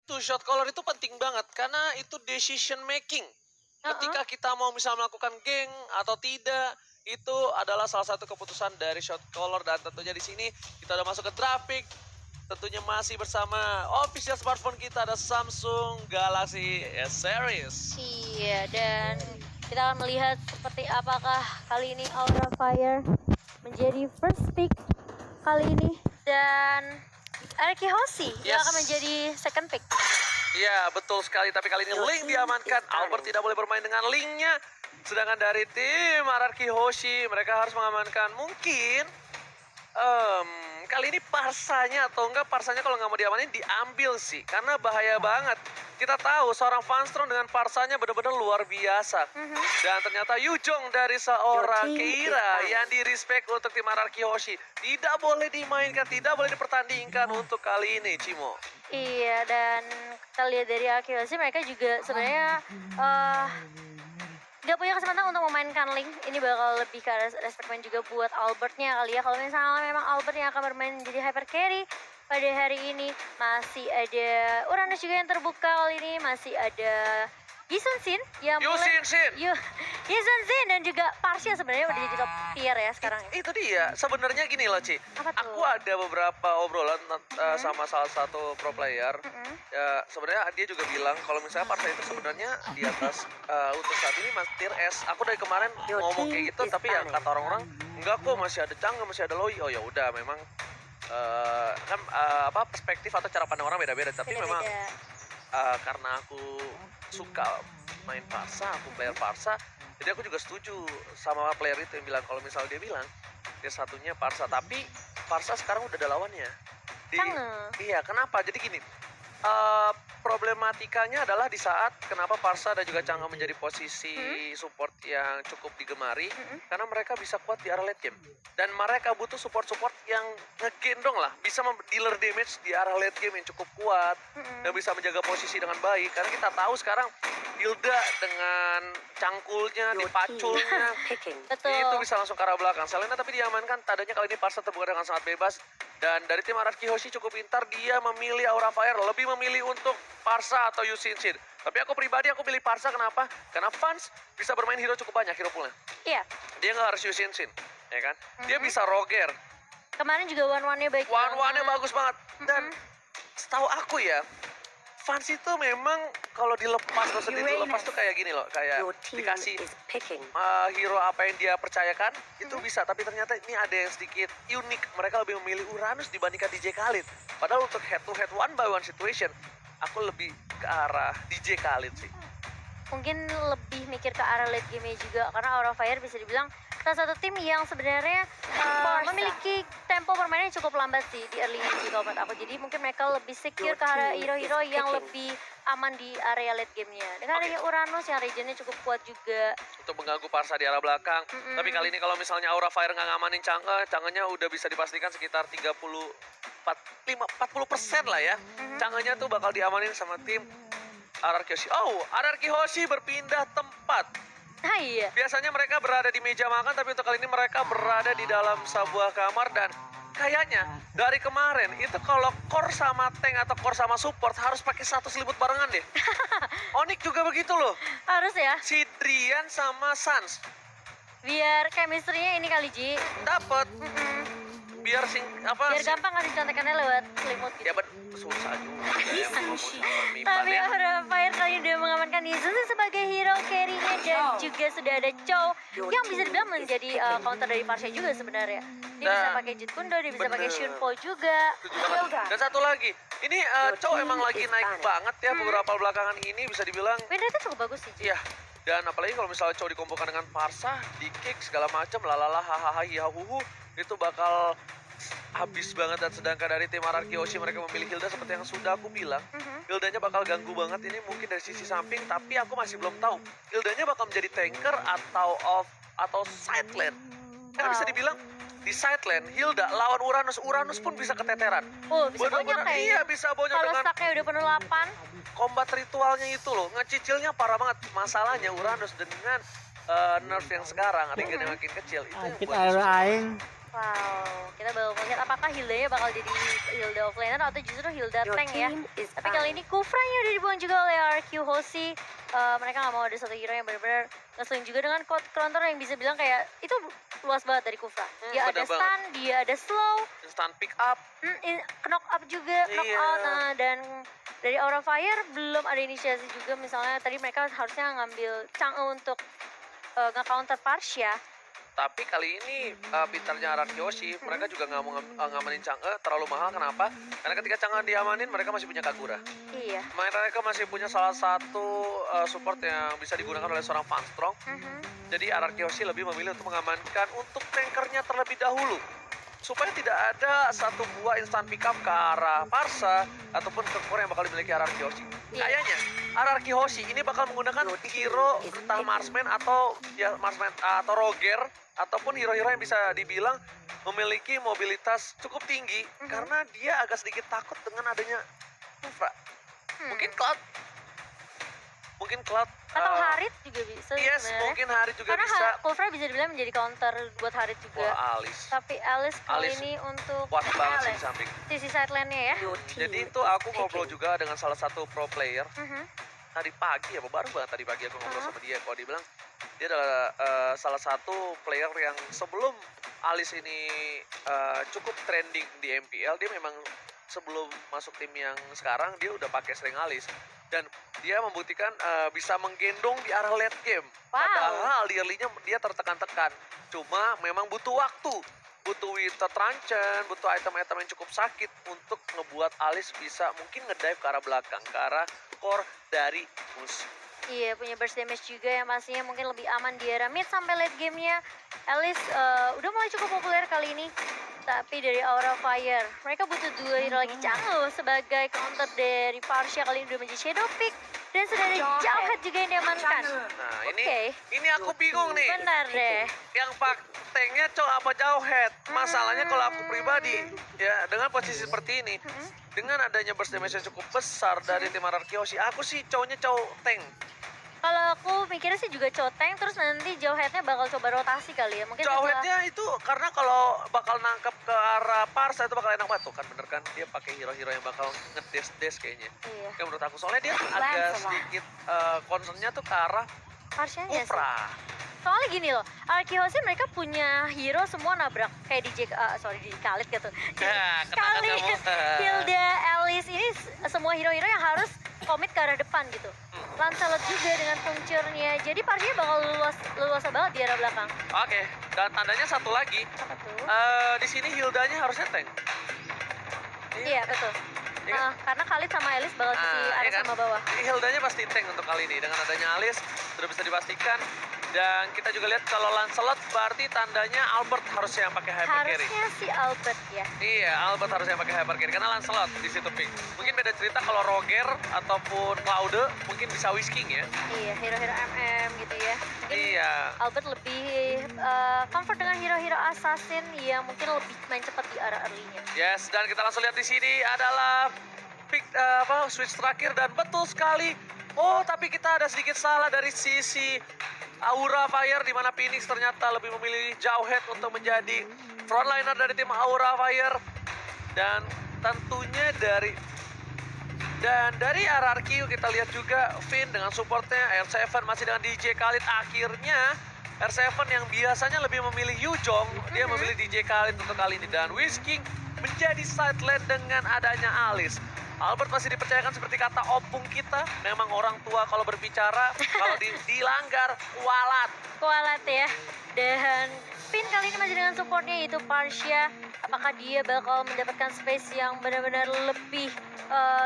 Tuh shot caller itu penting banget karena itu decision making. Heeh. Ketika kita mau bisa melakukan geng atau tidak, itu adalah salah satu keputusan dari shot caller dan tentunya di sini kita udah masuk ke traffic. Tentunya masih bersama official smartphone kita ada Samsung Galaxy S Series. Iya, dan kita akan melihat seperti apakah kali ini Aura Fire menjadi first pick kali ini dan Erki Hoshi yang Yes. akan menjadi second pick. Iya, betul sekali. Tapi kali ini Link diamankan. Albert tidak boleh bermain dengan Linknya. Sedangkan dari tim RRQ Hoshi, mereka harus mengamankan mungkin kali ini Parsanya atau enggak Parsanya kalau nggak mau diamanin diambil sih. Karena bahaya banget. Kita tahu seorang Funstrong dengan Parsanya benar-benar luar biasa. Dan ternyata Yujong dari seorang Keira yang di-respect untuk tim RRQ Hoshi. Tidak boleh dimainkan, tidak boleh dipertandingkan untuk kali ini, Cimo. Iya, dan kita lihat dari Akioshi mereka juga sebenarnya nggak punya kesempatan untuk memainkan Link. Ini bakal lebih ke arah respekmen juga buat Albertnya kali ya. Kalau misalnya memang Albert yang akan bermain menjadi hyper carry pada hari ini, masih ada Uranus juga yang terbuka kali ini, masih ada Yisun Shin yang Yisun Shin dan juga Parsha sebenarnya udah jadi top tier ya sekarang ya. Itu dia, sebenarnya gini loh Ci. Apa tuh? Aku ada beberapa obrolan sama salah satu pro player. Ya, sebenarnya dia juga bilang kalau misalnya Parsha itu sebenarnya di atas untuk saat ini mas tier S. Aku dari kemarin ngomong kayak gitu, tapi ya kata orang-orang enggak kok, masih ada Chang'e, masih ada Loi. Oh ya udah, memang kan perspektif atau cara pandang orang beda-beda. Tapi memang karena aku suka main Parsha, aku player Parsha, jadi aku juga setuju sama player itu yang bilang kalau misalnya dia bilang dia satunya Parsha, tapi Parsha sekarang udah ada lawannya. Iya, kenapa? Jadi gini, problematikanya adalah di saat kenapa Parsha dan juga Chang'e menjadi posisi support yang cukup digemari, karena mereka bisa kuat di arah late game. Dan mereka butuh support-support yang ngegendong lah, bisa dealer damage di arah late game yang cukup kuat, dan bisa menjaga posisi dengan baik. Karena kita tahu sekarang Hilda dengan cangkulnya, dipaculnya, itu bisa langsung ke arah belakang. Selena tapi diamankan, tadanya kali ini Parsha terbuka dengan sangat bebas. Dan dari tim RRQ Hoshi cukup pintar, dia memilih Aura Fire, lebih memilih untuk Parsha atau Yusin Shin. Tapi aku pribadi, aku pilih Parsha, kenapa? Karena fans bisa bermain hero cukup banyak, hero poolnya. Iya. Dia nggak harus Yusin Shin, ya kan? Dia bisa Roger. Kemarin juga one-one-nya baik One-one-nya bagus banget. Dan setahu aku ya, fans itu memang kalau dilepas, maksudnya dilepas tuh kayak gini loh, kayak dikasih hero apa yang dia percayakan, itu bisa. Tapi ternyata ini ada yang sedikit unik, mereka lebih memilih Uranus dibandingkan DJ Khalid. Padahal untuk head to head one by one situation, aku lebih ke arah DJ Khalid sih. Mungkin lebih mikir ke arah late game juga, karena Aura Fire bisa dibilang salah satu tim yang sebenarnya memiliki tempo permainan yang cukup lambat sih di early game kalau menurut aku. Jadi mungkin mereka lebih secure ke arah hero-hero yang lebih aman di area late game-nya. Dengan adanya Uranus yang regionnya cukup kuat juga untuk mengganggu Parsha di arah belakang. Tapi kali ini kalau misalnya Aura Fire nggak ngamanin Chang'e, Chang'e-nya udah bisa dipastikan sekitar 40% lah ya. Chang'e-nya tuh bakal diamanin sama tim RRQ Hoshi. Oh, RRQ Hoshi berpindah tempat. iya. Biasanya mereka berada di meja makan, tapi untuk kali ini mereka berada di dalam sebuah kamar. Dan kayaknya dari kemarin itu kalau core sama tank atau core sama support harus pakai satu selimut barengan deh. Onyx juga begitu loh. Harus ya, Si Drian sama Sans biar chemistry-nya ini kali Ji dapat. Biar gampang ngasih contekannya lewat selimut gitu. Ya susah juga ya ngomong sama Mipan Tapi ya. Aura Fire kali ini udah mengamankan Yisun sebagai hero carry-nya, dan juga sudah ada Chow yang bisa dibilang menjadi counter dari Parsha juga sebenarnya. Dia bisa pakai Jeet Kundo, dia bisa pakai Shunpo juga. Dan satu lagi, ini Chow emang lagi naik banget ya beberapa belakangan ini, bisa dibilang. Win rate-nya cukup bagus sih. Iya. Dan apalagi kalau misalnya Chow dikumpulkan dengan Parsha, di kick segala macam, lalala hahaha hihahuhu, itu bakal habis banget. Dan sedangkan dari tim RRQ Hoshi mereka memilih Hilda seperti yang sudah aku bilang. Hildanya bakal ganggu banget ini mungkin dari sisi samping, tapi aku masih belum tahu Hildanya bakal menjadi tanker atau side lane. Karena bisa dibilang di side lane Hilda lawan Uranus pun bisa keteteran. Oh, bisa bonyok kayaknya. Iya, bisa bonyok Kalau dengan stacknya udah penuh 8. combat ritualnya itu loh, ngecicilnya parah banget. Masalahnya Uranus dengan nerf yang sekarang, regen yang makin kecil, itu yang Kita buat susah. aing Wow, kita bakal melihat apakah Hildanya bakal jadi Hilda offlaner atau justru Hilda tank ya. Tapi kali ini Kufranya udah dibuang juga oleh RQ Hoshi. Mereka nggak mau ada satu hero yang benar-benar ngeselin juga dengan counter yang bisa bilang kayak itu luas banget dari Kufra. Dia ada bener stun, banget. dia ada slow, Instant pick up. knock up juga, knock Iya. out. Nah, dan dari Aura Fire belum ada inisiasi juga. Misalnya tadi mereka harusnya ngambil Chang'e untuk nge-counter Parsha. Tapi kali ini pintarnya Araki Hoshi, mereka juga nggak mau ngamanin Chang'e terlalu mahal. Kenapa? Karena ketika Chang'e diamanin, mereka masih punya Kagura. Iya. Mereka masih punya salah satu support yang bisa digunakan oleh seorang Fan Strong. Jadi Araki Hoshi lebih memilih untuk mengamankan untuk tankernya terlebih dahulu. Supaya tidak ada satu buah instant pickup ke arah Parsa ataupun ke core yang bakal dimiliki Araki Hoshi. Iya. Kayaknya Araki Hoshi ini bakal menggunakan hero entah Marksman atau ya Marksman atau Roger ataupun hero-hero yang bisa dibilang memiliki mobilitas cukup tinggi karena dia agak sedikit takut dengan adanya Kufra. Mungkin Cloud Atau Harit juga bisa yes, sebenarnya. mungkin Hari juga Karena bisa. Kufra bisa dibilang menjadi counter buat Harit juga. Wah, Alice. Tapi Alice kali Alice ini untuk kuat banget sih di Alice, samping. sisi sideline-nya ya. Jadi itu aku ngobrol juga dengan salah satu pro player Mhm. tadi pagi ya, baru banget tadi pagi aku ngobrol sama dia. Kalau dia bilang dia adalah salah satu player yang sebelum Alice ini cukup trending di MPL, dia memang sebelum masuk tim yang sekarang dia udah pakai sering Alice dan dia membuktikan bisa menggendong di arah late game. Wow. Padahal di early-nya dia tertekan-tekan. Cuma memang butuh waktu. Butuh Winter Truncheon, butuh item-item yang cukup sakit untuk ngebuat Alice bisa mungkin ngedive ke arah belakang, ke arah core dari musuh. Iya, punya burst damage juga yang pastinya mungkin lebih aman di era mid sampai late game-nya. Alice udah mulai cukup populer kali ini. Tapi dari Aura Fire, mereka butuh dua hero lagi. Chang'e sebagai counter dari Parsha kali ini udah menjadi Shadow Pick. Dan sudah ada Jawhead juga yang diamankan. Nah, Oke. ini aku bingung nih. Benar deh. Yang pak tanknya Chow apa Jawhead? Masalahnya kalau aku pribadi ya dengan posisi seperti ini, dengan adanya burst damage yang cukup besar dari tim Araki Hoshi, aku sih Chow-nya Chow tank. Kalau aku mikirnya sih juga Choteng, terus nanti Jawhead-nya bakal coba rotasi kali ya. Mungkin setelah- Jawhead-nya itu karena kalau bakal nangkep ke arah Parsa itu bakal enak banget tuh kan, bener kan? Dia pakai hero-hero yang bakal ngedes-des kayaknya. Iya. Ya menurut aku soalnya dia agak sedikit concernnya tuh ke arah Parsha-nya sih. Kufra. Soalnya gini loh, Araki Hoshi mereka punya hero semua nabrak kayak DJ DJ Khalid gitu. Ya, kena Kali kamu. Hilda, Alice ini semua hero-hero yang harus komit ke arah depan gitu. Lancelot juga dengan puncturnya. Jadi Parsha bakal leluasa banget di arah belakang. Oke, dan tandanya satu lagi, Apa tuh? di sini Hildanya harusnya tank. Iya betul. Iya kan? Karena Khalid sama Alice bakal di Iya atas kan? sama bawah. Jadi Hildanya pasti tank untuk kali ini. Dengan adanya Alice sudah bisa dipastikan. Dan kita juga lihat kalau Lancelot berarti tandanya Albert harusnya yang pakai hyper carry. Harusnya si Albert ya. Iya, Albert harusnya yang pakai hyper carry karena Lancelot di situ pick. Mungkin beda cerita kalau Roger ataupun Claude mungkin bisa whisking ya. Iya, hero-hero MM gitu ya. Mungkin Iya. Albert lebih comfort dengan hero-hero assassin yang mungkin lebih main cepat di arah early-nya. Yes, dan kita langsung lihat di sini adalah pick switch terakhir dan betul sekali. Oh, tapi kita ada sedikit salah dari sisi Aura Fire di mana Phoenix ternyata lebih memilih Jawhead untuk menjadi frontliner dari tim Aura Fire. Dan tentunya dari RRQ kita lihat juga Finn dengan supportnya, R7 masih dengan DJ Khalid. Akhirnya R7 yang biasanya lebih memilih Yujong, dia memilih DJ Khalid untuk kali ini. Dan Whisking menjadi side lane dengan adanya Alice. Albert masih dipercayakan seperti kata opung kita, memang orang tua kalau berbicara, kalau dilanggar, kualat. Kualat ya. Dan Finn kali ini masih dengan supportnya yaitu Parsha. Apakah dia bakal mendapatkan space yang benar-benar lebih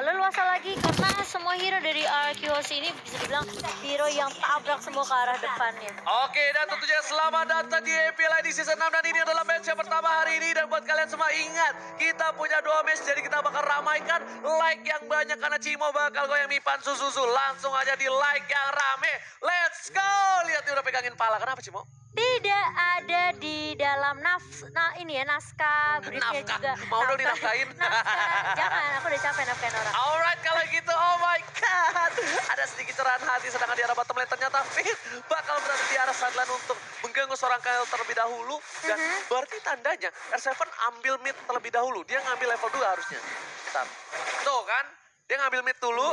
leluasa lagi? Karena semua hero dari RQ Hoshi ini bisa dibilang hero yang tabrak semua ke arah depannya. Oke, dan tentunya selamat datang di MPL di season 6 dan ini adalah match yang pertama hari ini. Dan buat kalian semua ingat, kita punya 2 match jadi kita bakal ramaikan like yang banyak karena Cimo bakal goyang Mipan susu. Langsung aja di like yang rame. Let's go! Lihat dia udah pegangin pala. Kenapa Cimo? Tidak ada di dalam naskah briefnya Nafkah. juga. Mau dong dinafkahin? Naskah. Jangan, aku udah capek nafkahin orang. Alright, kalau gitu, oh my god. Ada sedikit cerahan hati sedangkan di arah bottom lane ternyata Finn bakal berada di arah sideline untuk mengganggu seorang Kyle terlebih dahulu. Dan berarti tandanya R7 ambil mid terlebih dahulu. Dia ngambil level 2 harusnya. Bentar. Tuh kan, dia ngambil mid dulu.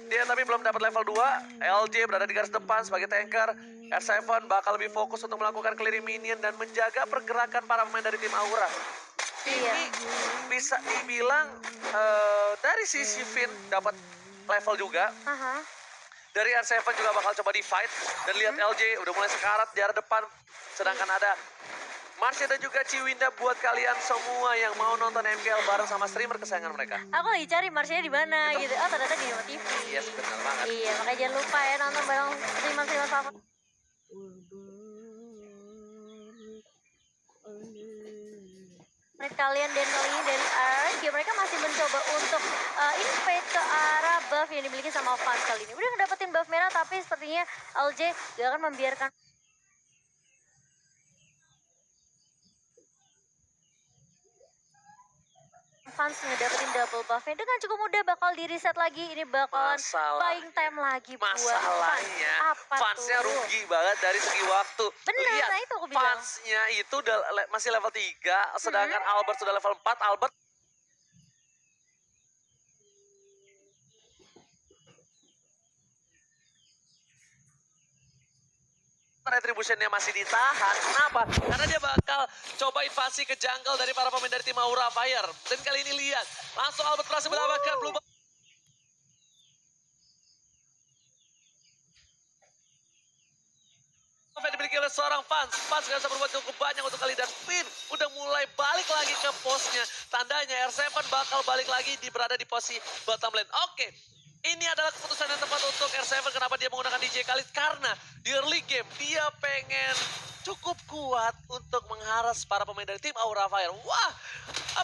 Dia tapi belum dapat level 2. LJ berada di garis depan sebagai tanker. R7 bakal lebih fokus untuk melakukan clearing minion dan menjaga pergerakan para pemain dari tim Aura. Ini bisa dibilang dari sisi Finn dapat level juga. Dari R7 juga bakal coba di fight. Dan lihat LJ udah mulai sekarat di arah depan. Sedangkan ada Marsha dan juga Ciwinda buat kalian semua yang mau nonton MKL bareng sama streamer kesayangan mereka. Aku lagi cari Marsha di mana gitu. Oh ternyata di Nemo TV. Yes, benar banget. Iya, makanya jangan lupa ya nonton bareng streamer-streamer favorit. Kalian dan kali ini dari RRQ mereka masih mencoba untuk invade ke arah buff yang dimiliki sama fans kali ini. Udah ngedapetin buff merah tapi sepertinya LJ gak akan membiarkan fans ngedapetin double buffnya dengan cukup mudah bakal di reset lagi. Ini bakalan buying time lagi buat masalahnya fansnya rugi banget dari segi waktu. Bener, lihat nah itu aku bilang. fansnya itu udah masih level 3 sedangkan Albert sudah level 4. Albert retributionnya masih ditahan. Kenapa? Karena dia bakal coba invasi ke jungle dari para pemain dari tim Aura Fire. Dan kali ini lihat, langsung Albert berhasil mendapatkan blue buff. Yang dimiliki oleh seorang fans gak bisa berbuat cukup banyak untuk kali dan Finn udah mulai balik lagi ke posnya. Tandanya R7 bakal balik lagi berada di posisi bottom lane. Oke. Ini adalah keputusan yang tepat untuk R7. Kenapa dia menggunakan DJ Khalid? Karena di early game dia pengen cukup kuat untuk mengharas para pemain dari tim Aura Fire. Wah,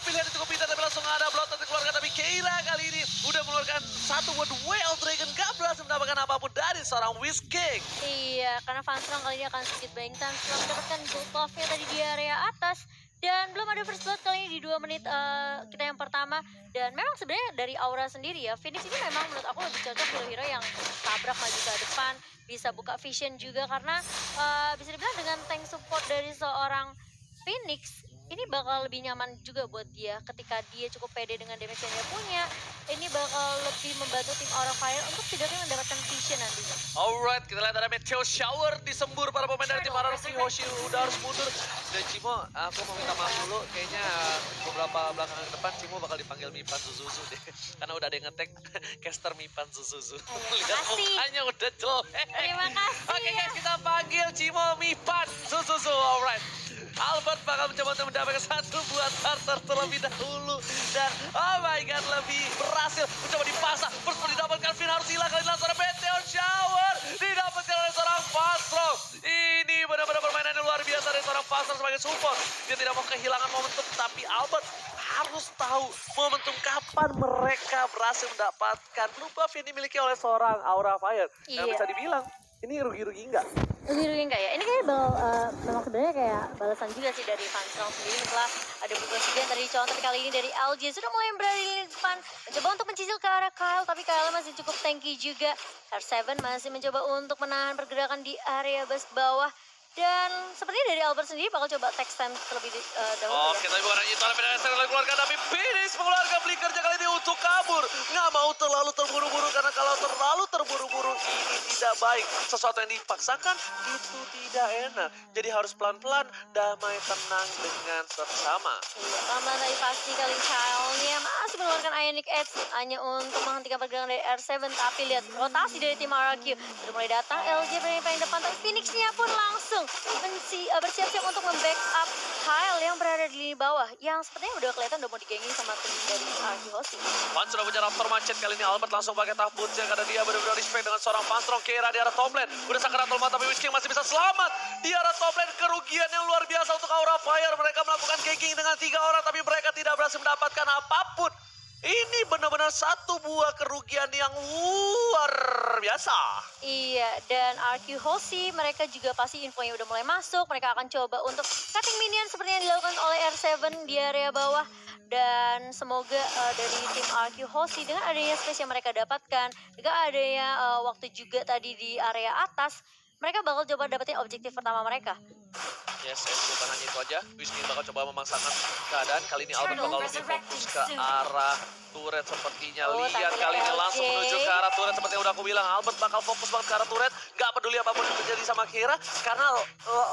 pilihan cukup pintar tapi langsung ada blood dikeluarkan. Tapi Keira kali ini udah mengeluarkan satu buat Whale Dragon. Gak berhasil mendapatkan apapun dari seorang Whiskey. Iya, karena Fanstrong kali ini akan sedikit buying time setelah mendapatkan gold buff-nya tadi di area atas. Dan belum ada first blood kali ini di 2 menit kita yang pertama. Dan memang sebenarnya dari Aura sendiri ya, Phoenix ini memang menurut aku lebih cocok hero-hero yang tabrak maju ke depan. Bisa buka vision juga karena bisa dibilang dengan tank support dari seorang Phoenix ini bakal lebih nyaman juga buat dia ketika dia cukup pede dengan damage yang dia punya. Ini bakal lebih membantu tim Aura Fire untuk setidaknya mendapatkan vision nantinya. Alright, kita lihat ada Meteor Shower disembur para pemain dari tim RRQ. Hoshi udah harus mundur. Dan Cimo, aku mau minta maaf dulu. Kayaknya beberapa belakangan ke depan Cimo bakal dipanggil Mipan Zuzuzu deh. Karena udah ada yang ngetek caster Mipan Zuzuzu. Lihat mukanya udah jelek. Terima kasih. Oke guys, kita panggil Cimo Mipan Zuzuzu. Alright. Albert bakal mencoba untuk mendapatkan satu buah starter terlebih dahulu. Dan oh my god, lebih berhasil mencoba dipaksa. First didapatkan Finn harus hilang kali langsung ada Meteor Shower. Didapatkan oleh seorang Fastro. Ini benar-benar permainan yang luar biasa dari seorang Fastro sebagai support. Dia tidak mau kehilangan momentum, tapi Albert harus tahu momentum kapan mereka berhasil mendapatkan blue buff yang dimiliki oleh seorang Aura Fire. Iya. Nah, bisa dibilang, ini rugi-rugi enggak? Rugi enggak ya? Ini kayak memang sebenarnya kayak balasan juga sih dari Fanstrong sendiri setelah ada beberapa yang tadi dicontoh, tapi kali ini dari LJ sudah mulai berada di depan, mencoba untuk mencicil ke arah Kyle, tapi Kyle masih cukup tanky juga. R7 masih mencoba untuk menahan pergerakan di area base bawah. Dan sepertinya dari Albert sendiri bakal coba text time terlebih dahulu. Oke, tapi bukan hanya itu, ada yang keluarkan, tapi Phoenix mengeluarkan flickernya kali ini untuk kabur. Nggak mau terlalu terburu-buru, karena kalau terlalu terburu-buru ini tidak baik. Sesuatu yang dipaksakan itu tidak enak. Jadi harus pelan-pelan, damai, tenang dengan sesama. Iya, pelan-pelan tadi pasti kali Kyle-nya masih mengeluarkan Ionic Edge hanya untuk menghentikan pergerakan dari R7. Tapi lihat rotasi dari tim RRQ sudah mulai datang. LJ paling depan, tapi Phoenix-nya pun langsung bersiap-siap untuk membackup Kyle yang berada di lini bawah, yang sepertinya udah kelihatan udah mau digengin sama tim dari RRQ Hoshi. Pan sudah punya raptor macet kali ini. Albert langsung pakai tabutnya karena dia benar-benar respect dengan seorang Fanstrong. Keira di arah top lane, udah sakaratul maut, tapi Whiskey masih bisa selamat di arah top lane. Kerugian yang luar biasa untuk Aura Fire. Mereka melakukan ganking dengan 3 orang, tapi mereka tidak berhasil mendapatkan apapun. Ini benar-benar satu buah kerugian yang luar biasa. Iya, dan RQ Hoshi mereka juga pasti infonya udah mulai masuk. Mereka akan coba untuk cutting minion seperti yang dilakukan oleh R7 di area bawah. Dan semoga dari tim RQ Hoshi dengan adanya space yang mereka dapatkan, juga adanya waktu juga tadi di area atas, mereka bakal coba dapetin objektif pertama mereka. Yes, bukan hanya itu aja. Whisky bakal coba memaksakan keadaan. Kali ini Albert bakal lebih fokus ke arah turret sepertinya. Oh, Lihat tapi kali ini LJ. langsung menuju ke arah turret seperti yang udah aku bilang. Albert bakal fokus banget ke arah turret. Gak peduli apapun yang terjadi sama Kira. Karena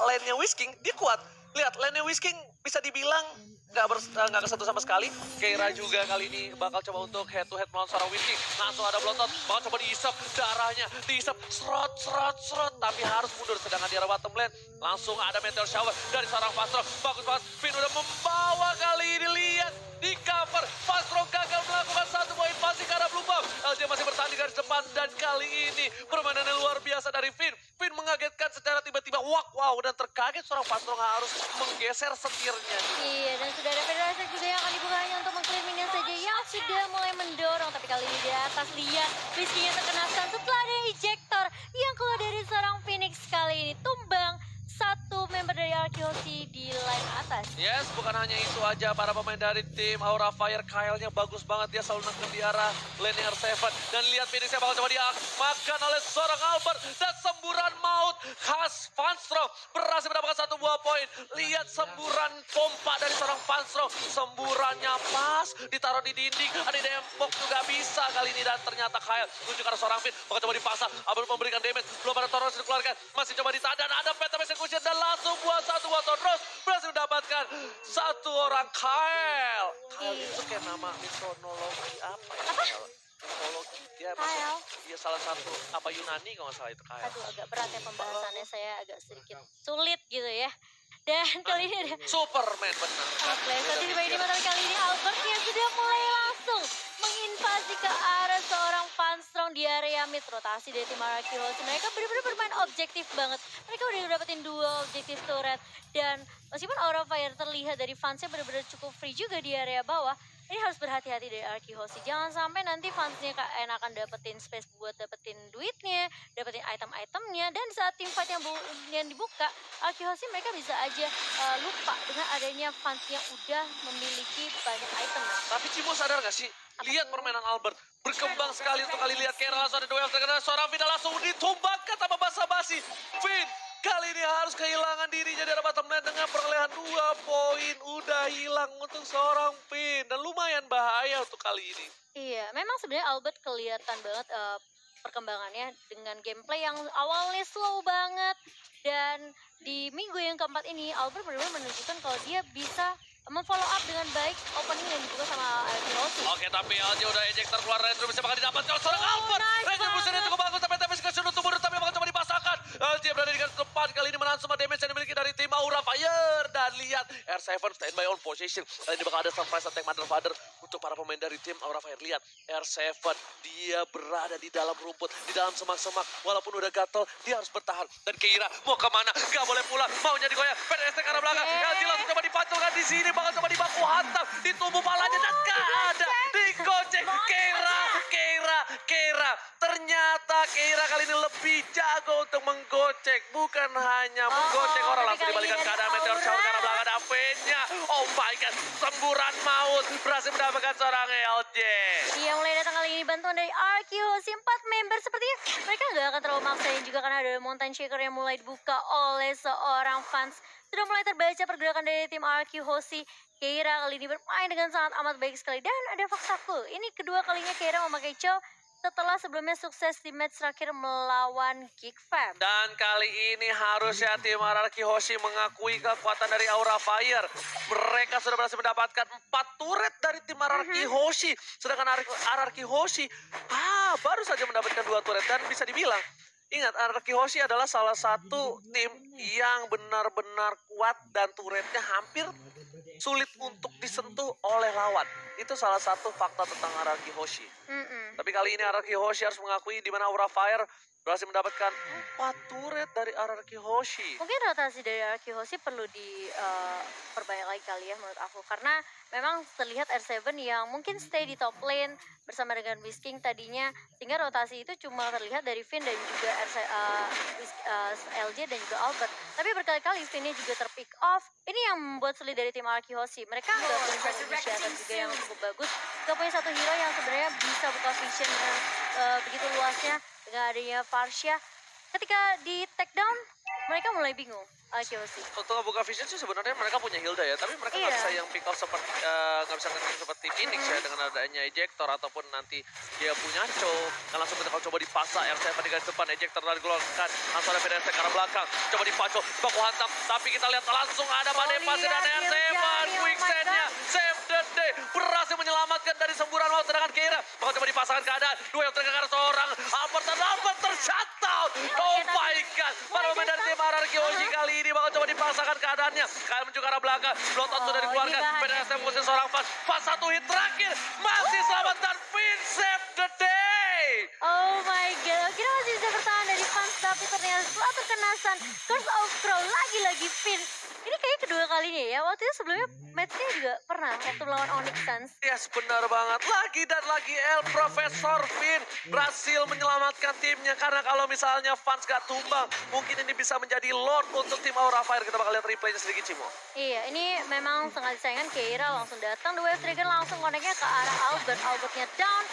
lane-nya Whisking dia kuat. Lihat, lane-nya Whisking bisa dibilang nggak kesentuh sama sekali. Keira juga kali ini bakal coba untuk head to head melawan seorang Whisking. Langsung ada blotot, bakal coba diisap darahnya, diisap serot. Tapi harus mundur, sedangkan di arah bottom lane langsung ada meteor shower dari seorang Fastro. Bagus banget, Finn udah membawa kali ini, lihat di cover. Fastro gagal melakukan satu poin invasi ke arah Blue Buff. LJ masih bertahan di garis depan dan kali ini permainannya luar biasa dari Finn. Finn mengagetkan secara tiba-tiba, wow, dan terkaget seorang Fastro harus menggeser setirnya. Iya, dan sudah ada Federasi juga yang akan dibuka hanya untuk mengklaim minion saja yang sudah mulai mendorong. Tapi kali ini di atas lihat Whisky-nya terkena stun setelah ada ejector yang keluar dari seorang Phoenix. Kali ini tumbang satu member dari Arkeosi di line atas. Yes, bukan hanya itu aja, para pemain dari tim Aura Fire, Kyle-nya bagus banget, dia selalu nangkep di arah lane R7. Dan lihat Phoenix-nya bakal coba dimakan oleh seorang Albert. Dan semburan maut khas Fanstrom berhasil mendapatkan satu buah poin. Lihat semburan pompa dari seorang Fanstrom. Semburannya pas, ditaruh di dinding, ada di dempok juga bisa kali ini. Dan ternyata Kyle menuju ke arah seorang Finn, bakal coba dipaksa. Albert memberikan damage, belum ada Toros dikeluarkan, masih coba ditahan, dan ada Phantom Execution. Dan langsung buat satu buat Todros berhasil mendapatkan satu orang Kyle. Kyle itu kayak nama mitologi apa ya? Mitologi dia salah satu apa Yunani kalau nggak salah itu Kyle. Aduh, agak berat ya pembahasannya, saya agak sedikit sulit gitu ya. Dan kali ini ada Superman benar. Oke, saat tiba ini matahari kali ini Albertnya sudah mulai langsung menginvasi ke arah seorang Fanstrong di area mid. Rotasi dari tim Arkeosi, mereka benar-benar bermain objektif banget. Mereka udah dapetin 2 objektif turret. Dan meskipun Aura Fire terlihat dari fansnya benar-benar cukup free juga di area bawah, ini harus berhati-hati dari Arkeosi. Jangan sampai nanti fansnya enakan dapetin space buat dapetin duitnya, dapetin item-itemnya, dan saat tim fight yang dibuka, Arkeosi mereka bisa aja lupa dengan adanya fans yang udah memiliki banyak item. Tapi Cimo sadar gak sih? Lihat permainan Albert berkembang sekali untuk kali lihat Kera langsung ada duel terkena seorang Finn langsung ditumbangkan tanpa basa-basi. Finn kali ini harus kehilangan dirinya dari bottom lane dengan perolehan 2 poin. Udah hilang untuk seorang Finn dan lumayan bahaya untuk kali ini. Iya, memang sebenarnya Albert kelihatan banget perkembangannya dengan gameplay yang awalnya slow banget. Dan di minggu yang keempat ini Albert benar-benar menunjukkan kalau dia bisa memfollow up dengan baik opening yang dibuka sama Arkeosi. Oke, tapi LJ udah ejector keluar, Ranger bisa bakal didapatkan seorang Albert. Ranger busurnya cukup bagus, tapi kasih untuk mundur, tapi bakal coba dipasangkan. LJ berada di garis depan, kali ini menahan semua damage yang dimiliki dari tim Aura Fire. Dan lihat, R7 standby on position. Kali ini bakal ada surprise attack Mother Father untuk para pemain dari tim Aura Fire. Lihat, R7 dia berada di dalam rumput, di dalam semak-semak. Walaupun udah gatel, dia harus bertahan. Dan Keira mau kemana? Gak boleh pulang, maunya digoyang. PDST ke arah belakang, LJ langsung coba dipantulkan di sini. Bakal coba dibaku hantam di tubuh palanya dan gak ada digocek. Keira ternyata Keira kali ini lebih jago untuk menggocek, bukan hanya menggocek orang. Langsung dibalikan keadaan meteor shower ke arah belakang, ada Finn-nya. Oh my god, semburan maut berhasil mendapatkan seorang LJ. Iya, mulai datang kali ini bantuan dari Arkeosi. 4 member sepertinya mereka nggak akan terlalu maksain juga karena ada Mountain Shaker yang mulai dibuka oleh seorang fans. Sudah mulai terbaca pergerakan dari tim Arkeosi. Keira kali ini bermain dengan sangat amat baik sekali. Dan ada fakta cool, ini kedua kalinya Keira memakai Chow setelah sebelumnya sukses di match terakhir melawan Geek Fam. Dan kali ini harusnya tim Ararki Hoshi mengakui kekuatan dari Aura Fire. Mereka sudah berhasil mendapatkan 4 turret dari tim Ararki Hoshi. Sedangkan Ararki Hoshi baru saja mendapatkan 2 turret. Dan bisa dibilang, ingat, Ararki Hoshi adalah salah satu tim yang benar-benar kuat dan turretnya hampir sulit untuk disentuh oleh lawan. Itu salah satu fakta tentang Ararki Hoshi. Tapi kali ini Ararki Hoshi harus mengakui di mana Aura Fire berhasil mendapatkan 4 turret dari Ararki Hoshi. Mungkin rotasi dari Arkeosi perlu diperbanyak lagi kali ya menurut aku. Karena memang terlihat R7 yang mungkin stay di top lane bersama dengan Whisking tadinya. Sehingga rotasi itu cuma terlihat dari Finn dan juga LJ dan juga Albert. Tapi berkali-kali Finn-nya juga terpick off. Ini yang membuat sulit dari tim Arkeosi. Mereka nggak punya satu inisiatif juga yang cukup bagus. Nggak punya satu hero yang sebenarnya bisa buka vision dengan begitu luasnya. Dengan adanya Farsha, ketika di take down mereka mulai bingung. Kiyoshi. Untuk ngebuka vision sih sebenarnya mereka punya Hilda ya, tapi mereka nggak Iya. bisa yang pick off seperti nggak bisa nge seperti Phoenix ya dengan adanya ejector ataupun nanti dia punya choke. Dan langsung kita coba dipasak R7 di garis depan, ejector dari dikeluarkan langsung ada PDS ke arah belakang, coba dipacu, baku hantam, tapi kita lihat langsung ada Madepasi dan R7 quickset-nya save the day, berhasil menyelamatkan dari semburan maut sedangkan Keira bakal coba dipasangkan keadaan dua yang terkena seorang Albert dan Albert tershutdown. Oh my god, para pemain dari tim RRQ Hoshi kali ini bakal coba dipasangkan keadaannya. Kalian menuju ke arah belakang, blowout sudah dikeluarkan, PDS mengusir seorang fans, pas satu hit terakhir, masih selamat dan Finn save the day. Oh my god, kira masih bisa bertahan dari fans, tapi ternyata setelah terkena Sun, Curse of Crow lagi-lagi Finn. Ini kayaknya kedua kalinya ya, waktu itu sebelumnya matchnya juga pernah waktu melawan Onyx Suns. Yes, benar banget. Lagi dan lagi Profesor Finn berhasil menyelamatkan timnya. Karena kalau misalnya fans gak tumbang, mungkin ini bisa menjadi Lord untuk tim Aura Fire. Kita bakal lihat replaynya sedikit, Cimo. Iya, ini memang sangat disayangkan Keira langsung datang, The Wave Trigger langsung koneknya ke arah Albert. Albertnya down,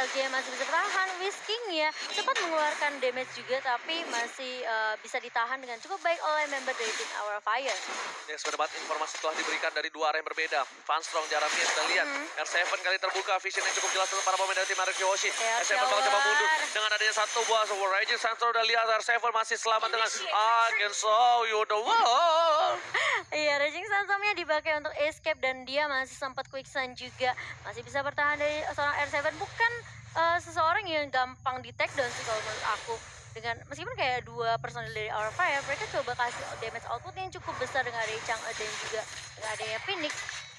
LJ masih bisa bertahan, Whisking ya sempat mengeluarkan damage juga, tapi masih bisa ditahan dengan cukup baik oleh member dari tim Aura Fire. Yes, mendapat informasi telah diberikan dari dua arah yang berbeda. Fanstrong, Jarami, kita lihat. R7 kali terbuka, vision yang cukup jelas untuk para pemain dari tim RRQ Hoshi. Ya, R7 bakal coba mundur dengan adanya satu buah Raging Sensor. Udah lihat R7 masih selamat dengan I can show you the world. Iya, Raging Sandstorm-nya dipakai untuk escape dan dia masih sempat quicksand juga. Masih bisa bertahan dari seorang R7. Bukan seseorang yang gampang di take down sih kalau menurut aku. Dengan meskipun kayak dua personil dari Aura Fire, mereka coba kasih damage output yang cukup besar dengan adanya Chang'e dan juga dengan adanya Phoenix.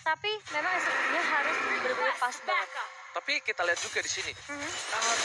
Tapi memang eksekusinya harus benar-benar pas banget. Tapi kita lihat juga di sini.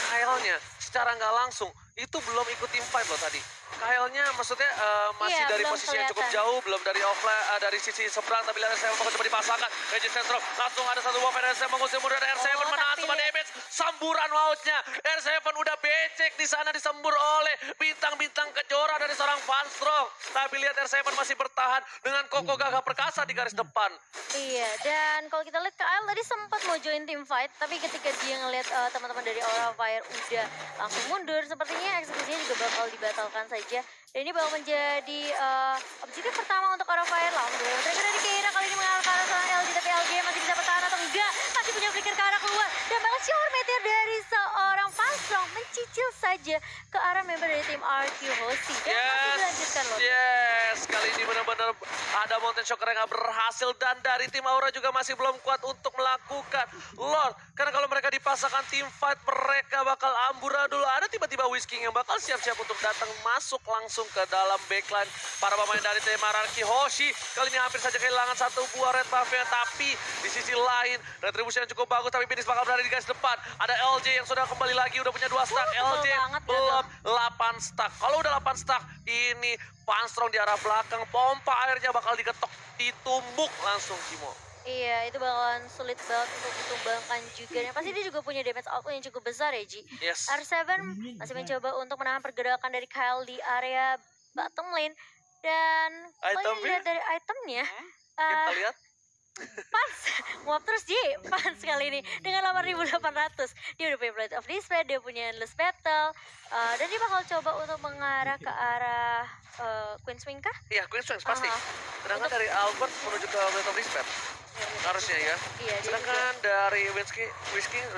Kyle-nya secara nggak langsung itu belum ikut team fight loh tadi. Kyle-nya maksudnya masih Iya, dari belum posisi yang cukup kelihatan. jauh, belum dari offline, dari sisi seberang, tapi lihat R7 bakal coba dipasangkan. Regis Sensor langsung ada satu buah R7 mengusir mundur dari R7 Oh, menahan tapi semua lihat. damage. Samburan mautnya. R7 udah becek di sana disembur oleh bintang-bintang kejora dari seorang Fanstrong. Tapi lihat R7 masih bertahan dengan kokoh gagah perkasa di garis depan. Iya, dan kalau kita lihat Kyle tadi sempat mau join team fight, tapi ketika dia ngelihat teman-teman dari Aura Fire udah langsung mundur, sepertinya eksekusinya juga bakal dibatalkan saja. Dan ini bakal menjadi objektif pertama untuk Aura Fire. Langsung mereka dari Keira kali ini mengarah ke arah seorang LG, tapi LG masih bisa bertahan atau enggak? Masih punya flicker ke arah keluar. Dan bakal shower meteor dari seorang Fanstrong mencicil saja ke arah member dari tim RQ Hoshi. Dan masih dilanjutkan loh. Yes, kali ini benar-benar ada Mountain Shocker yang gak berhasil dan dari tim Aura juga masih belum kuat untuk melakukan Lord. Karena kalau mereka dipasangkan tim fight, mereka bakal amburadul. Ada tiba-tiba Whisking yang bakal siap-siap untuk datang masuk langsung ke dalam backline para pemain dari tim RRQ Hoshi. Kali ini hampir saja kehilangan satu buah red buff-nya, tapi di sisi lain retribusi yang cukup bagus, tapi Phoenix bakal berada di garis depan. Ada LJ yang sudah kembali lagi, udah punya 2 stack. Betul LJ banget, belum 8 stack. Kalau udah 8 stack, ini Fanstrong di arah belakang, pompa airnya bakal diketok, ditumbuk langsung, Cimo. Iya, itu bakalan sulit banget untuk ditumbangkan juga. Dan pasti dia juga punya damage output yang cukup besar ya, Ji. Yes. R7 masih mencoba untuk menahan pergerakan dari Kyle di area bottom lane. Dan kalau Item dilihat dari itemnya, Kita lihat. Pans, nguap terus Ji, Pans kali ini dengan 8.800. Dia udah punya Blade of Despair, dia punya Endless Battle, dan dia bakal coba untuk mengarah ke arah Queen Swing kah? Iya, Queen Swings pasti. Aha. Sedangkan dari Albert menuju ke Blade of Despair. Harusnya ya. Iya, dia Sedangkan dari Whisky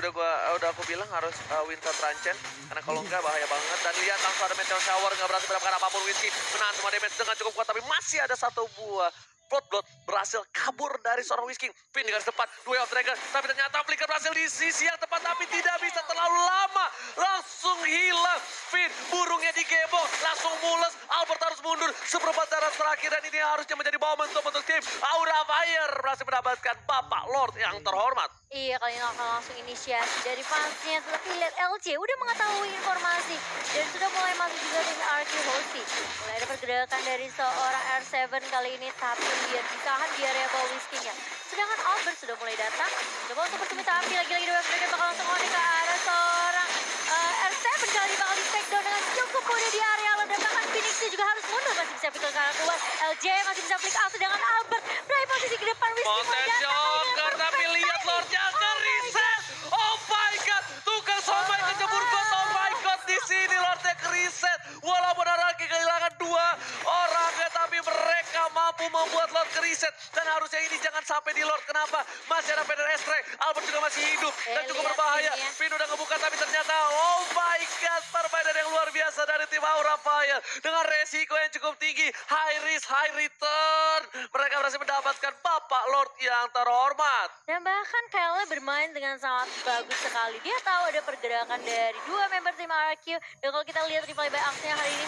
udah aku bilang harus Winter Trancen karena kalau enggak bahaya banget. Dan lihat langsung ada Meteor Shower, nggak berhasil mendapatkan apapun. Whisky menahan semua damage dengan cukup kuat, tapi masih ada satu buah Blood berhasil kabur dari seorang Whisking. Finn di garis depan, Duel of Dragon, tapi ternyata Flicker berhasil di sisi yang tepat, tapi tidak bisa terlalu lama. Langsung hilang. Finn, burungnya digebok, langsung mules. Albert harus mundur seperempat darah terakhir, dan ini harusnya menjadi momentum untuk tim Aura Fire berhasil mendapatkan Bapak Lord yang terhormat. Iya, kali ini akan langsung inisiasi dari fansnya. Tapi lihat LC udah mengetahui informasi dan sudah mulai masuk juga tim RQ Hoshi. Mulai ada pergerakan dari seorang R7 kali ini, tapi dia ditahan di area bawah Whisking-nya. Sedangkan Albert sudah mulai datang. Coba untuk bertemu, tapi lagi-lagi dua mereka bakal langsung connect ke arah seorang R7 kali ini bakal di take down dengan cukup mudah di area lo. Dan bahkan Phoenix-nya juga harus mundur, masih bisa pikir ke arah keluar. LJ masih bisa flick out, sedangkan Albert berada posisi ke depan. Whisking Mountain Shocker, tapi lihat Lordnya ke-reset. Oh my god, tukang somai kecebur got. Oh my god, di sini Lordnya ke-reset. sampai di Lord. Kenapa? Masih ada Vader Estre. Albert juga masih hidup dan cukup lihat berbahaya. ini ya. Finn udah ngebuka tapi ternyata oh my god, permainan yang luar biasa dari tim Aura Fire dengan resiko yang cukup tinggi. High risk, high return. Mereka berhasil mendapatkan Bapak Lord yang terhormat. Dan bahkan Kyle bermain dengan sangat bagus sekali. Dia tahu ada pergerakan dari dua member tim RQ. Dan kalau kita lihat replay by aksinya hari ini,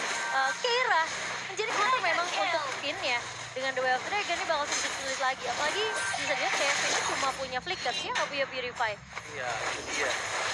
Keira menjadi counter memang untuk Finn ya. Dengan The Way of Dragon ini bakal sedikit sulit lagi. Apalagi bisa dilihat kayak Finn cuma punya flicker, dia nggak punya Purify. Iya, itu dia.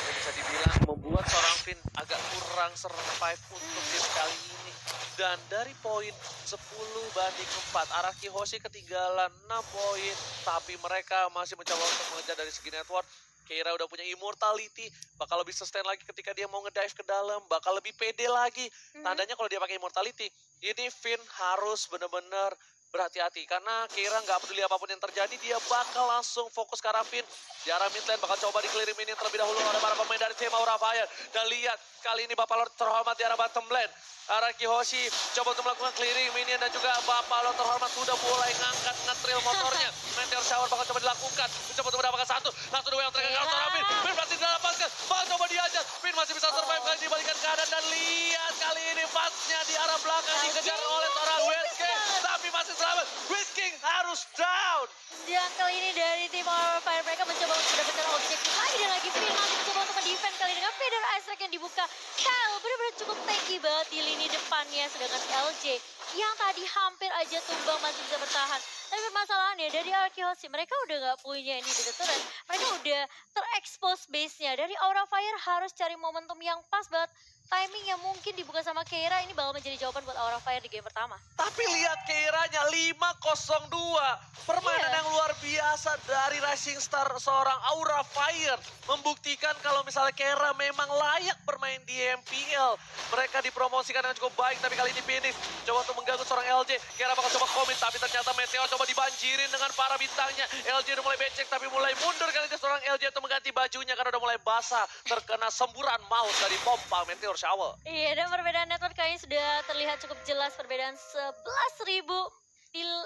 Yang bisa dibilang membuat seorang Finn agak kurang survive untuk game kali ini. Dan dari poin 10-4, Araki Hoshi ketinggalan 6 poin. Tapi mereka masih mencoba untuk mengejar dari segi network. Keira udah punya immortality, bakal lebih sustain lagi ketika dia mau ngedive ke dalam, bakal lebih pede lagi. Tandanya kalau dia pakai immortality, ini Finn harus bener-bener berhati-hati. Karena Keira nggak peduli apapun yang terjadi, dia bakal langsung fokus ke arah Finn. Di arah mid lane bakal coba dikelirim ini terlebih dahulu oleh para pemain dari tim Aura Fire. Dan lihat, kali ini Bapak Lord terhormat di arah bottom lane. Araki Hoshi coba untuk melakukan clearing minion dan juga Bapak Lord terhormat sudah mulai ngangkat ngetril motornya. Meteor shower bakal coba dilakukan. Mencoba untuk mendapatkan satu. Langsung dua yang terkekal seorang Finn. Finn masih dilepaskan. Bakal coba diajar. Finn masih bisa survive kali dibalikan keadaan. Dan lihat kali ini pasnya di arah belakang dikejar oleh seorang Whisking. Tapi masih selamat. Whisking harus down. Dan kali ini dari tim Aura Fire mereka mencoba untuk mendapatkan objektif lagi dan lagi Finn masih mencoba untuk mendefend kali dengan Vader Ice Strike yang dibuka. Kyle benar-benar cukup tanky banget di lini depannya, sedangkan LJ yang tadi hampir aja tumbang masih bisa bertahan. Tapi permasalahannya dari Arkehosi mereka udah nggak punya ini the turret. Mereka udah terekspos base-nya. Dari Aura Fire harus cari momentum yang pas banget. Timing yang mungkin dibuka sama Keira ini bakal menjadi jawaban buat Aura Fire di game pertama. Tapi lihat Keiranya 5-0-2. Permainan yang luar biasa dari Rising Star seorang Aura Fire. Membuktikan kalau misalnya Keira memang layak bermain di MPL. Mereka dipromosikan dengan cukup baik, tapi kali ini Phoenix coba untuk mengganggu seorang LJ. Keira bakal coba komit, tapi ternyata Meteor coba dibanjirin dengan para bintangnya. LJ udah mulai becek, tapi mulai mundur kali ini seorang LJ untuk mengganti bajunya karena udah mulai basah. Terkena semburan maut dari pompa Meteor Shower. Iya, dan perbedaan network kayaknya sudah terlihat cukup jelas. Perbedaan 11.000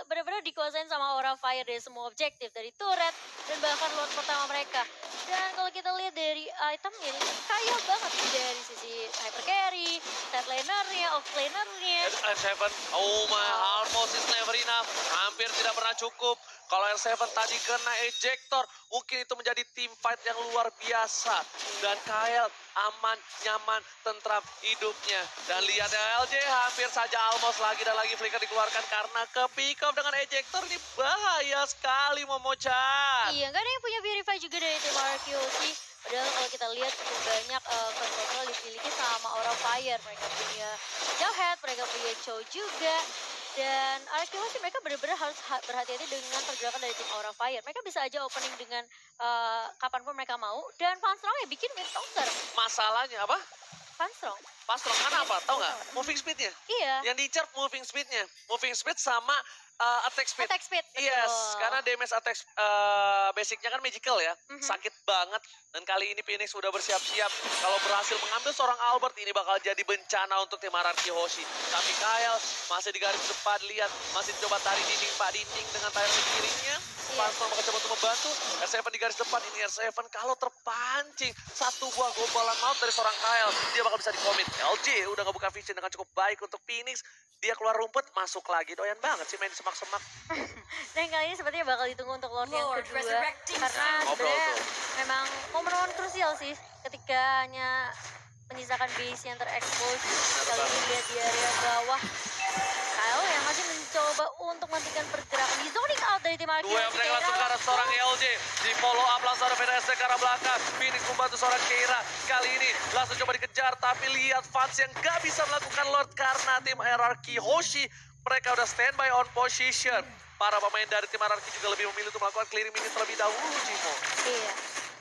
benar-benar dikuasain sama Aura Fire dari semua objektif. Dari turret dan bahkan Lord pertama mereka. Dan kalau kita lihat dari item ini kaya banget dari sisi hyper carry, set lanernya, off lanernya. R7, oh my, almost is never enough. Hampir tidak pernah cukup. Kalau R7 tadi kena ejector, mungkin itu menjadi team fight yang luar biasa. Dan Kyle aman, nyaman, tentram hidupnya. Dan lihat LJ hampir saja almost lagi dan lagi flicker dikeluarkan karena ke pick up dengan ejector. Ini bahaya sekali Momo-chan. Iya, nggak ada yang punya Purify juga dari tim RQC. Padahal kalau kita lihat cukup banyak kontrol dimiliki sama Aura Fire. Mereka punya Jawhead, mereka punya Chow juga. Dan RQC mereka benar-benar harus berhati-hati dengan pergerakan dari tim Aura Fire. Mereka bisa aja opening dengan kapanpun mereka mau. Dan Fanstrong ya bikin mid counter. Masalahnya apa? Fanstrong. Fanstrong kan apa? Tahu nggak? Moving speednya. Iya. Yang di-chart moving speednya. Moving speed sama attack speed. Attack speed. Yes, betul. karena damage attack basicnya kan magical ya. Sakit banget. Dan kali ini Phoenix sudah bersiap-siap. Kalau berhasil mengambil seorang Albert, ini bakal jadi bencana untuk tim Araki Hoshi. Tapi Kyle masih di garis depan, lihat. Masih coba tarik dinding Pak Dinding dengan tayar di kirinya. Fanstrong bakal coba untuk membantu. R7 di garis depan, ini R7 kalau terpancing. Satu buah gombalan maut dari seorang Kyle. Dia bakal bisa dikomit. LJ udah ngebuka vision dengan cukup baik untuk Phoenix. Dia keluar rumput, masuk lagi. Doyan banget sih main di semak-semak. Dan kali ini sepertinya bakal ditunggu untuk Lord yang kedua. Karena Ngobrol sebenarnya tuh. memang momen-momen krusial sih ketika hanya menyisakan base yang terekspos. Kali ini lihat di area bawah. Kyle yang masih mencoba untuk menghentikan pergerakan di zoning out dari tim Arki. Dua yang mereka langsung ke arah seorang LJ. Di follow up langsung ada VDS ke arah belakang. Phoenix membantu seorang Keira. Kali ini langsung coba dikejar. Tapi lihat fans yang gak bisa melakukan Lord karena tim RRQ Hoshi. Mereka udah standby on position. Para pemain dari tim RRQ juga lebih memilih untuk melakukan clearing ini terlebih dahulu, Jimo. Iya.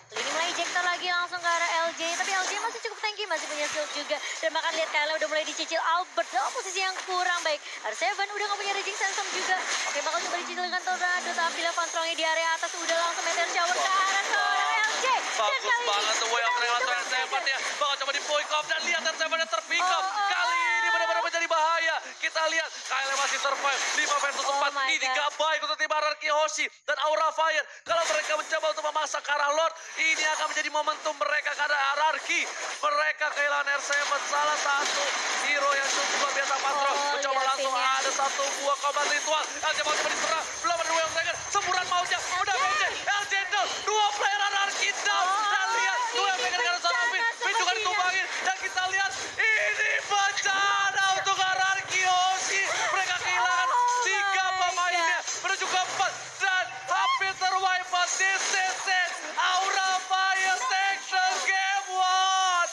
Ini mulai ejector lagi langsung ke arah LJ. Tapi LJ masih cukup tanky, masih punya shield juga. Dan bahkan lihat Kyle udah mulai dicicil Albert dalam posisi yang kurang baik. R7 udah gak punya raging sandstorm juga. Oke, bakal coba dicicil dengan Tornado. Tapi Fanstrongnya di area atas udah langsung meteor shower ke arah seorang LJ. Dan bagus kali banget ini. tuh way of Udah lewat bener Seven ya. Bakal coba di pick off dan lihat Seven yang terpick off. Kali ini benar-benar menjadi bahaya. Kita lihat Kyle masih survive 5 versus Oh 4. my Ini God. gak baik untuk tim Hierarchy Hoshi dan Aura Fire. Kalau mereka mencoba untuk memaksa ke arah Lord, ini akan menjadi momentum mereka karena Hierarchy. Mereka kehilangan R7, salah satu hero yang cukup luar biasa. Patron mencoba lihat langsung pinnya. ada satu buah combat ritual. LJ mau coba diserang, belum ada Way of Dragon. Semburan maunya, udah LJ. LJ down, 2 player Hierarchy down. Dan lihat, 2 ini player karena seorang Vin. bencana Vin juga sepertinya. ditumbangin. Dan kita lihat, ini bencana untuk Hierarchy Hoshi. Mereka kehilangan Oh 3 my pemainnya, menuju ke 4. Dan hampir terwipe. This is it. Aura Fire takes the game. What?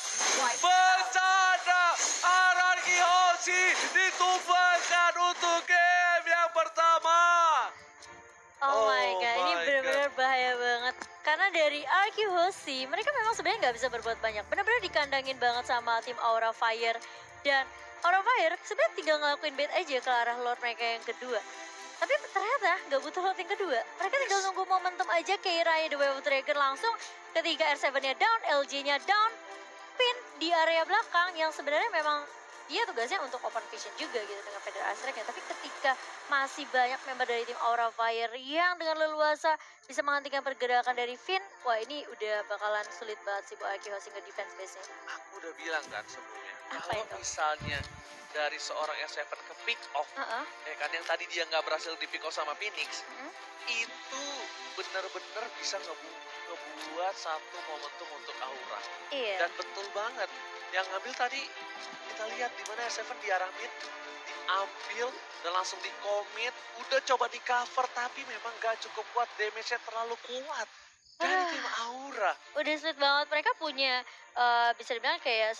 Bencana Hierarchy Hoshi ditumbangkan untuk game yang pertama. Oh my Oh god, ini my benar-benar bahaya banget. Karena dari RQ Hoshi, mereka memang sebenarnya nggak bisa berbuat banyak. Benar-benar dikandangin banget sama tim Aura Fire. Dan Aura Fire sebenarnya tinggal ngelakuin bait aja ke arah Lord mereka yang kedua. Tapi ternyata nggak butuh Lord yang kedua. Mereka tinggal nunggu momentum aja Keira The Way of Dragon langsung. Ketika R7-nya down, LJ-nya down, pin di area belakang yang sebenarnya memang dia tugasnya untuk open vision juga gitu dengan Federal Strike. Tapi ketika masih banyak member dari tim Aura Fire yang dengan leluasa bisa menghentikan pergerakan dari Finn, wah ini udah bakalan sulit banget sih buat Aki Hoshi nge-defense base-nya. Aku udah bilang kan sebelumnya, Apa kalau itu? misalnya dari seorang S7 ke pick off, Heeh. ya kan yang tadi dia nggak berhasil di pick off sama Phoenix, Mm. itu benar-benar bisa ngebuat satu momentum untuk Aura. Iya. Dan betul banget, yang ngambil tadi kita lihat di mana S7 di arah mid, diambil dan langsung di commit, udah coba di cover tapi memang gak cukup kuat, damage-nya terlalu kuat dari tim Aura. Udah sulit banget, mereka punya bisa dibilang kayak